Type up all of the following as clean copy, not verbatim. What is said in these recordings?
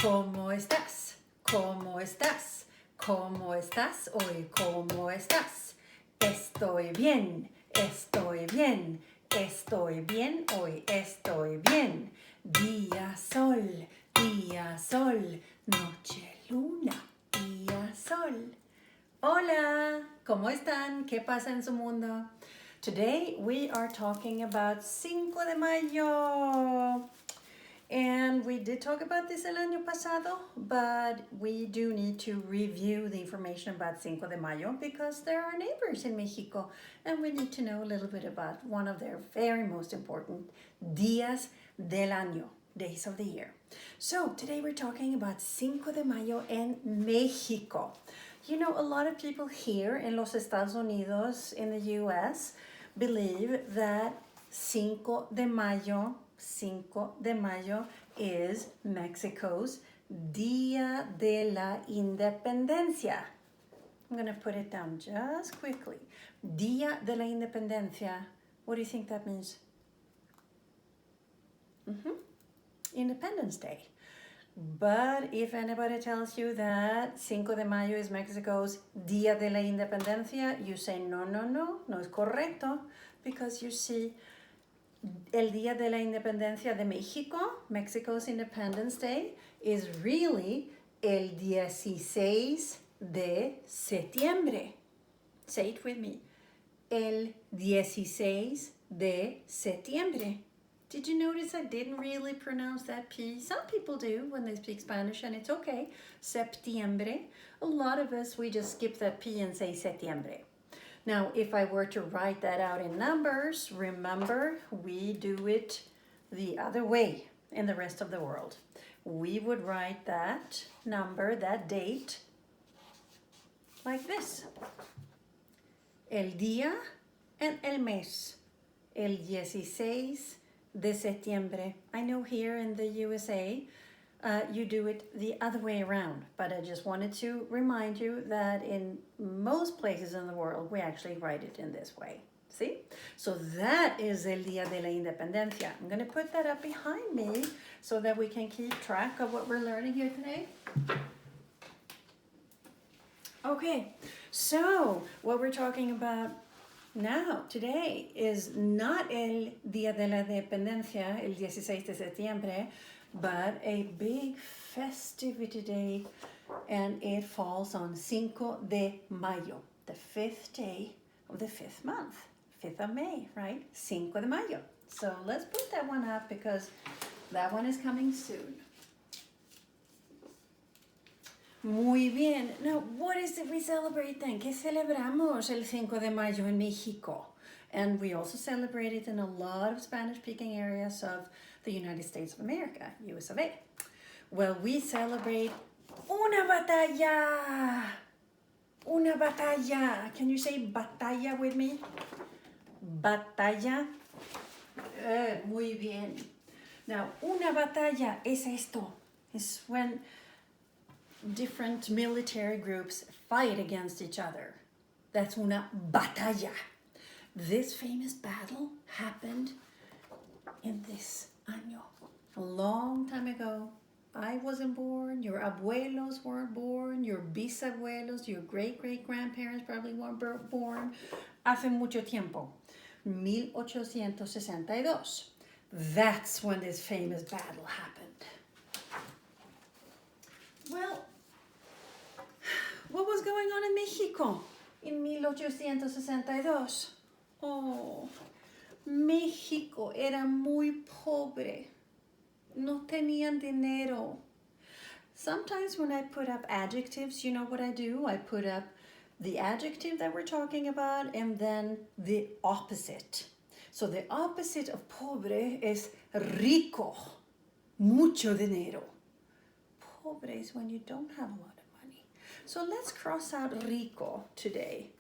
¿Cómo estás? ¿Cómo estás? ¿Cómo estás hoy? ¿Cómo estás? Estoy bien, estoy bien, estoy bien hoy, estoy bien. Día sol, noche luna, día sol. Hola, ¿cómo están? ¿Qué pasa en su mundo? Today we are talking about Cinco de Mayo. And we did talk about this el año pasado, but we do need to review the information about Cinco de Mayo because they're our neighbors in Mexico and we need to know a little bit about one of their very most important días del año, days of the year. So today we're talking about Cinco de Mayo in Mexico. You know, a lot of people here in los Estados Unidos, in the US, believe that Cinco de Mayo is Mexico's Día de la Independencia. I'm going to put it down just quickly. Día de la Independencia. What do you think that means? Independence Day. But if anybody tells you that Cinco de Mayo is Mexico's Día de la Independencia, you say, no es correcto, because you see, el Día de la Independencia de México, Mexico's Independence Day, is really el 16 de septiembre. Say it with me. El 16 de septiembre. Did you notice I didn't really pronounce that P? Some people do when they speak Spanish, and it's okay. Septiembre. A lot of us, we just skip that P and say septiembre. Now, if I were to write that out in numbers, remember, we do it the other way in the rest of the world. We would write that number, that date, like this. El día and el mes. El 16 de septiembre. I know here in the USA, you do it the other way around, but I just wanted to remind you that in most places in the world, we actually write it in this way. See? So that is el Día de la Independencia. I'm going to put that up behind me so that we can keep track of what we're learning here today. Okay, so what we're talking about now, today, is not el Día de la Independencia, el 16 de septiembre, but a big festivity day, and it falls on Cinco de Mayo, the 5th day of the 5th month, 5th of May, right? Cinco de Mayo. So let's put that one up because that one is coming soon. Muy bien. Now, what is it we celebrate then? ¿Qué celebramos el 5 de Mayo en México? And we also celebrate it in a lot of Spanish-speaking areas of the United States of America, US of A. Well, we celebrate una batalla. Una batalla. Can you say batalla with me? Batalla. Muy bien. Now, una batalla es esto. It's when different military groups fight against each other. That's una batalla. This famous battle happened in this año, a long time ago. I wasn't born, your abuelos weren't born, your bisabuelos, your great-great-grandparents probably weren't born. Hace mucho tiempo, 1862. That's when this famous battle happened. Well, what was going on in Mexico in 1862? Oh, México era muy pobre. No tenían dinero. Sometimes when I put up adjectives, you know what I do? I put up the adjective that we're talking about and then the opposite. So the opposite of pobre is rico, mucho dinero. Pobre is when you don't have a lot of money. So let's cross out rico today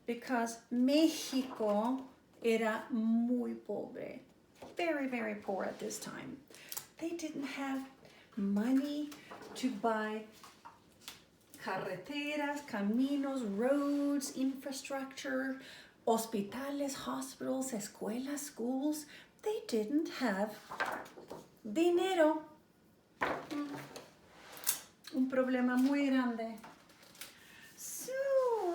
because México era muy pobre, very, very poor at this time. They didn't have money to buy carreteras, caminos, roads, infrastructure, hospitales, hospitals, escuelas, schools. They didn't have dinero. Un problema muy grande. So,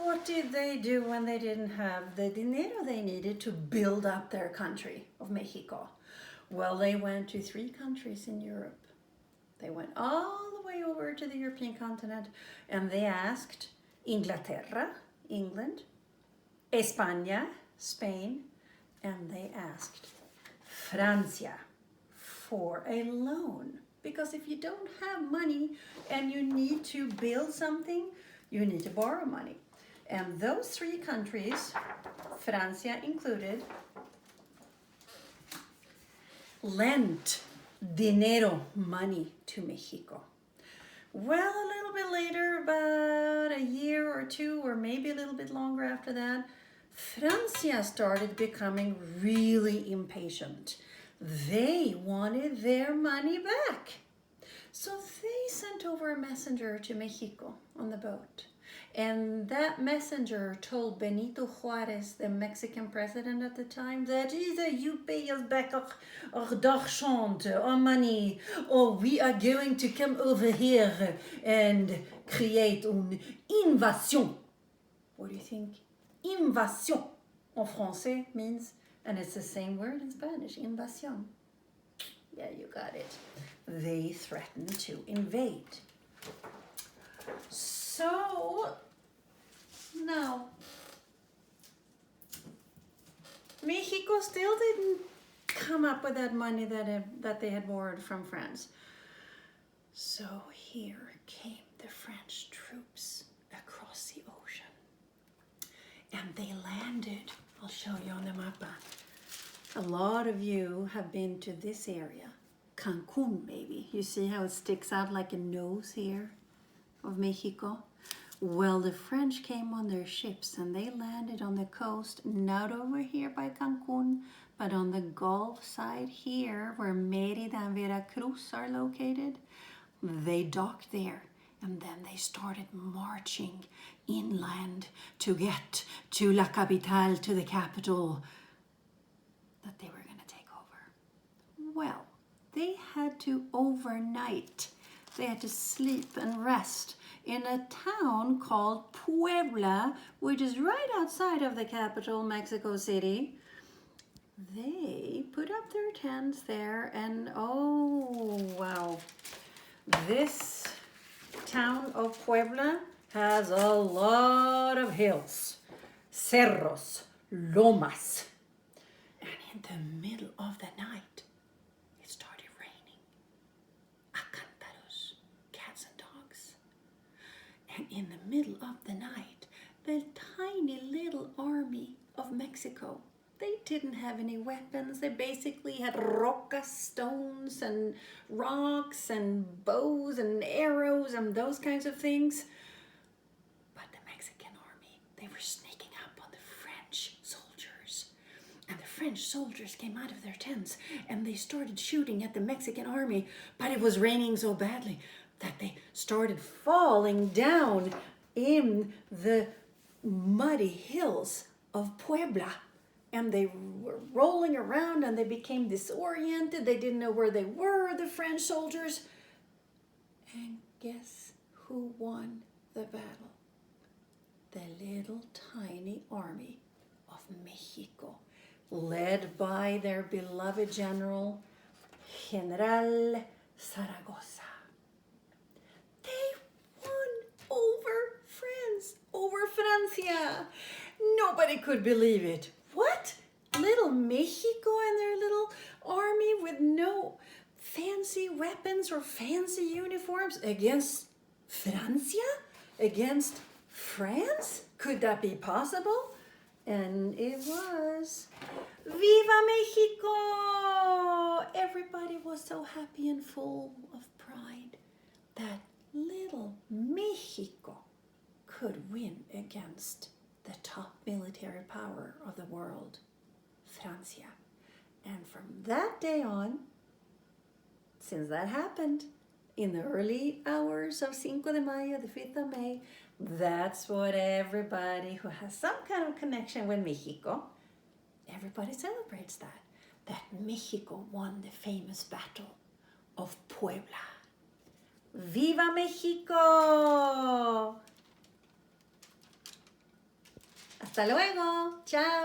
what did they do when they didn't have the dinero they needed to build up their country of Mexico? Well, they went to 3 countries in Europe. They went all the way over to the European continent and they asked Inglaterra, England, España, Spain, and they asked Francia for a loan. Because if you don't have money and you need to build something, you need to borrow money. And those 3 countries, Francia included, lent dinero, money, to Mexico. Well, a little bit later, about a year or 2, or maybe a little bit longer after that, Francia started becoming really impatient. They wanted their money back. So they sent over a messenger to Mexico on the boat. And that messenger told Benito Juarez, the Mexican president at the time, that either you pay us back our d'argent, our money, or we are going to come over here and create une invasion. What do you think? Invasion en français means, and it's the same word in Spanish, invasion. Yeah, you got it. They threatened to invade. So, now, Mexico still didn't come up with that money that they had borrowed from France. So here came the French troops across the ocean. And they landed, I'll show you on the map. A lot of you have been to this area, Cancun maybe. You see how it sticks out like a nose here of Mexico? Well, the French came on their ships and they landed on the coast, not over here by Cancun, but on the Gulf side here where Mérida and Veracruz are located. They docked there and then they started marching inland to get to La Capital, to the capital that they were going to take over. Well, they had to overnight. They had to sleep and rest in a town called Puebla, which is right outside of the capital, Mexico City. They put up their tents there and oh, wow. This town of Puebla has a lot of hills, cerros, lomas. And in the middle of the night, it started raining. Acántaros, cats and dogs. And in the middle of the night, the tiny little army of Mexico, they didn't have any weapons. They basically had rocas, stones and rocks and bows and arrows and those kinds of things. But the Mexican army, they were sneaking up on the French soldiers. And the French soldiers came out of their tents and they started shooting at the Mexican army. But it was raining so badly that they started falling down in the muddy hills of Puebla. And they were rolling around and they became disoriented. They didn't know where they were, the French soldiers. And guess who won the battle? The little tiny army of Mexico, led by their beloved general, General Zaragoza. They won over France, over Francia. Nobody could believe it. What? Little Mexico and their little army with no fancy weapons or fancy uniforms against Francia? Against France? Could that be possible? And it was. Viva Mexico! Everybody was so happy and full of pride that little Mexico could win against the top military power of the world, Francia. And from that day on, since that happened in the early hours of Cinco de Mayo, the 5th of May, that's what everybody who has some kind of connection with Mexico, everybody celebrates that Mexico won the famous battle of Puebla. ¡Viva México! Hasta luego. Chao.